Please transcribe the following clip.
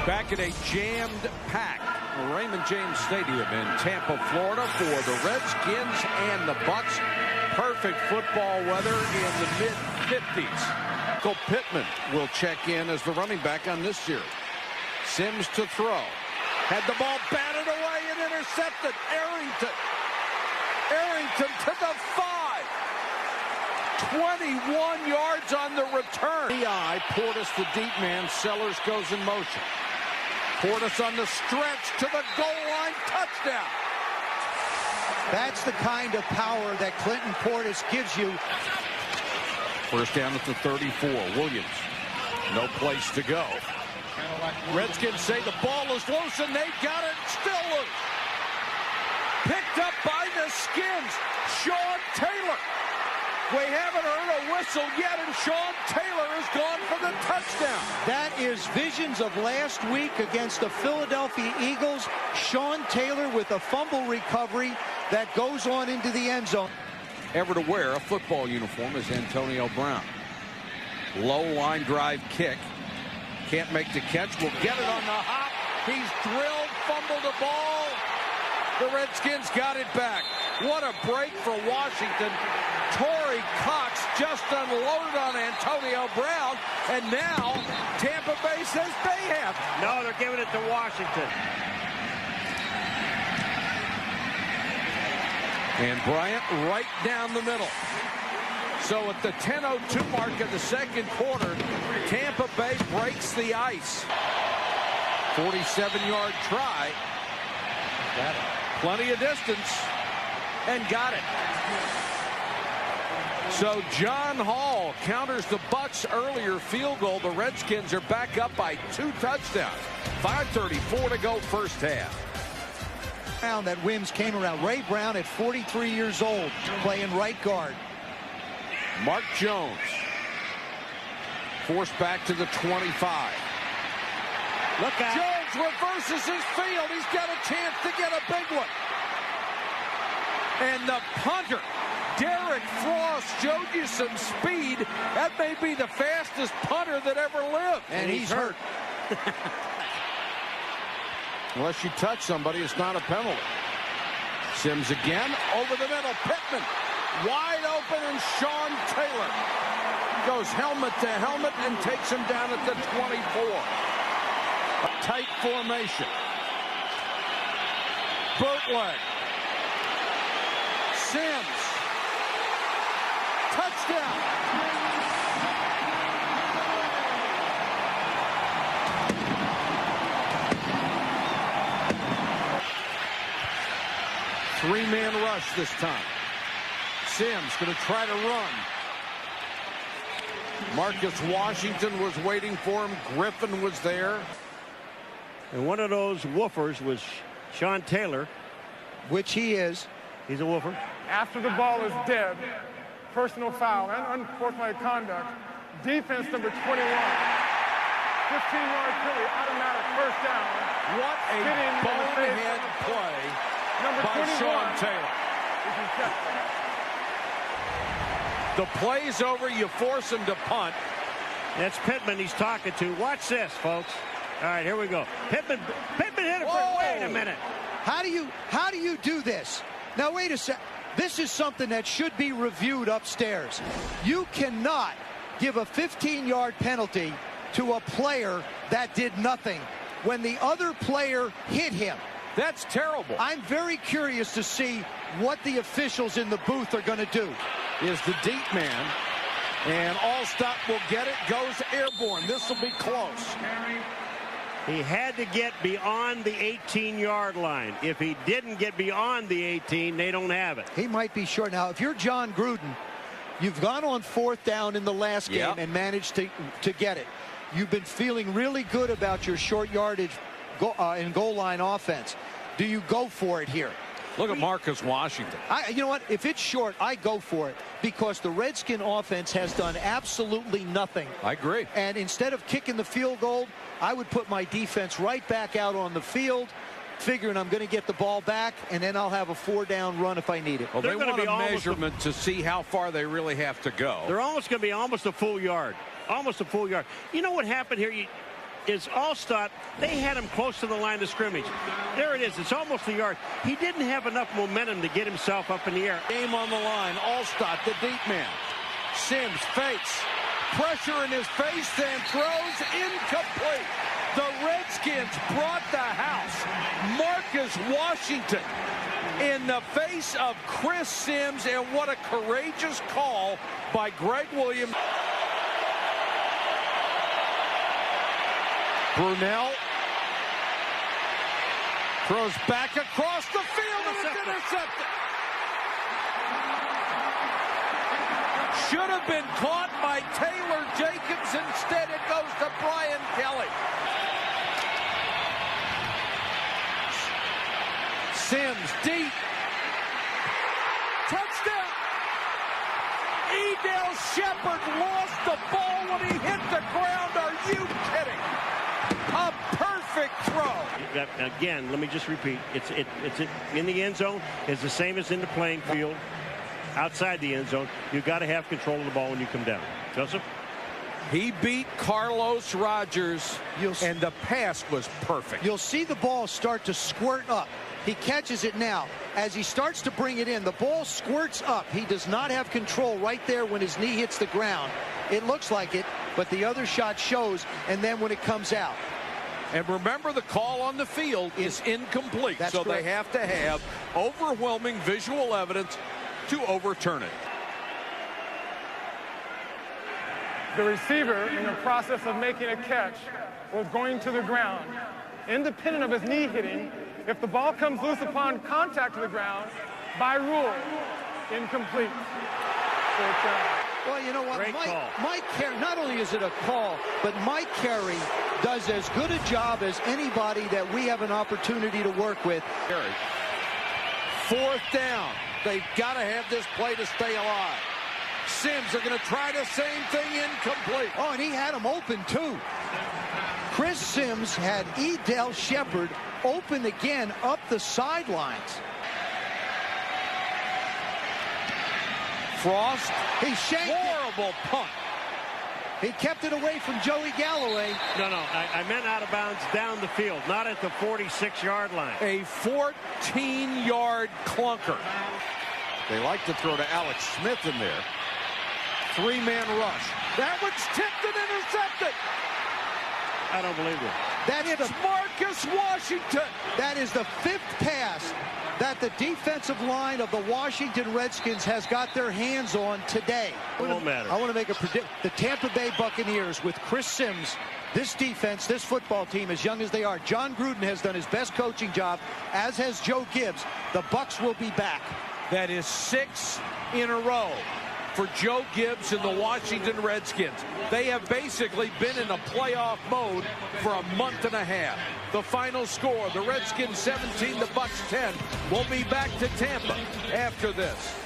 Back at a jammed-packed Raymond James Stadium in Tampa, Florida for the Redskins and the Bucs. Perfect football weather in the mid-50s. Michael Pittman will check in as the running back on this series. Sims to throw. Had the ball batted away and intercepted. Arrington to the 5. 21 yards on the return. Portis the deep man. Sellers goes in motion. Portis on the stretch to the goal line. Touchdown. That's the kind of power that Clinton Portis gives you. First down at the 34. Williams. No place to go. Redskins say the ball is loose, and they got it. Still loose. Picked up by the Skins. Sean Taylor. We haven't heard a whistle yet, and Sean Taylor has gone for the touchdown. That is visions of last week against the Philadelphia Eagles. Sean Taylor with a fumble recovery that goes on into the end zone. Ever to wear a football uniform is Antonio Brown. Low line drive kick. Can't make the catch. Will get it on the hop. He's drilled, fumbled the ball. The Redskins got it back. What a break for Washington. Torrey Cox just unloaded on Antonio Brown, and now Tampa Bay says they have. No, they're giving it to Washington. And Bryant right down the middle. So at the 10:02 mark of the second quarter, Tampa Bay breaks the ice. 47-yard try. Got it. Plenty of distance. And got it. So John Hall counters the Bucs' earlier field goal. The Redskins are back up by 2 touchdowns. 5:34 to go first half. That Wims came around. Ray Brown at 43 years old playing right guard. Mark Jones forced back to the 25. Look out. Jones reverses his field. He's got a chance to get a big one. And the punter, Derek Frost, showed you some speed. That may be the fastest punter that ever lived. And he's hurt. Unless you touch somebody, it's not a penalty. Sims again, over the middle. Pittman, wide open, and Sean Taylor goes helmet to helmet and takes him down at the 24. A tight formation. Bootleg. Sims. Touchdown. Three-man rush this time. Sims going to try to run. Marcus Washington was waiting for him. Griffin was there. And one of those woofers was Sean Taylor. Which he is. He's a woofer. After the ball is dead, personal foul and unsportsmanlike conduct. Defense number 21. 15-yard penalty, automatic first down. What a bonehead play by 21. Sean Taylor. The play's over. You force him to punt. That's Pittman he's talking to. Watch this, folks. All right, here we go. Pittman hit it for. Wait a minute. How do you do this? Now wait a sec. This is something that should be reviewed upstairs. You cannot give a 15-yard penalty to a player that did nothing when the other player hit him. That's terrible. I'm very curious to see what the officials in the booth are going to do. Is the deep man, and Allstott will get it, goes airborne. This will be close. He had to get beyond the 18-yard line. If he didn't get beyond the 18, they don't have it. He might be short. Now, if you're John Gruden, you've gone on 4th down in the last game and managed to get it. You've been feeling really good about your short yardage and goal line offense. Do you go for it here? Look at Marcus Washington. You know what? If it's short, I go for it because the Redskin offense has done absolutely nothing. I agree. And instead of kicking the field goal, I would put my defense right back out on the field, figuring I'm going to get the ball back, and then I'll have a 4-down run if I need it. Well, they want a measurement to see how far they really have to go. They're almost going to be almost a full yard. Almost a full yard. You know what happened here? is Allstott. They had him close to the line of scrimmage. There it is. It's almost a yard. He didn't have enough momentum to get himself up in the air. Game on the line. Allstott, the deep man. Sims fakes. Pressure in his face and throws incomplete. The Redskins brought the house. Marcus Washington in the face of Chris Sims, and what a courageous call by Greg Williams. Brunell throws back across the field and it's intercepted. Should have been caught by Taylor Jacobs. Instead, it goes to Brian Kelly. Sims deep. Touchdown. Edel Shepard lost the ball when he hit the ground. Are you kidding? A perfect throw. Again, let me just repeat. It's in the end zone. It's the same as in the playing field. Outside the end zone, you've got to have control of the ball when you come down. Joseph? He beat Carlos Rogers, and the pass was perfect. You'll see the ball start to squirt up. He catches it now. As he starts to bring it in, the ball squirts up. He does not have control right there when his knee hits the ground. It looks like it, but the other shot shows, and then when it comes out. And remember, the call on the field is incomplete, so correct. they have to have overwhelming visual evidence to overturn it. The receiver, in the process of making a catch, was going to the ground. Independent of his knee hitting, if the ball comes loose upon contact to the ground, by rule, incomplete. Well, you know what? Great call. Mike Carey, not only is it a call, but Mike Carey does as good a job as anybody that we have an opportunity to work with. Fourth down. They've got to have this play to stay alive. Sims are going to try the same thing, incomplete. Oh, and he had him open, too. Chris Sims had Edel Shepard open again up the sidelines. Frost, He shanked it. horrible punt. He kept it away from Joey Galloway. No, I meant out of bounds down the field, not at the 46-yard line. A 14-yard clunker. They like to throw to Alex Smith in there. Three-man rush. That one's tipped and intercepted. I don't believe it. It's Marcus Washington. That is the fifth pass that the defensive line of the Washington Redskins has got their hands on today. It won't matter. I want to make a prediction. The Tampa Bay Buccaneers with Chris Sims, this defense, this football team, as young as they are, John Gruden has done his best coaching job, as has Joe Gibbs. The Bucs will be back. That is 6 in a row for Joe Gibbs and the Washington Redskins. They have basically been in a playoff mode for a month and a half. The final score, the Redskins 17, the Bucs 10. We'll be back to Tampa after this.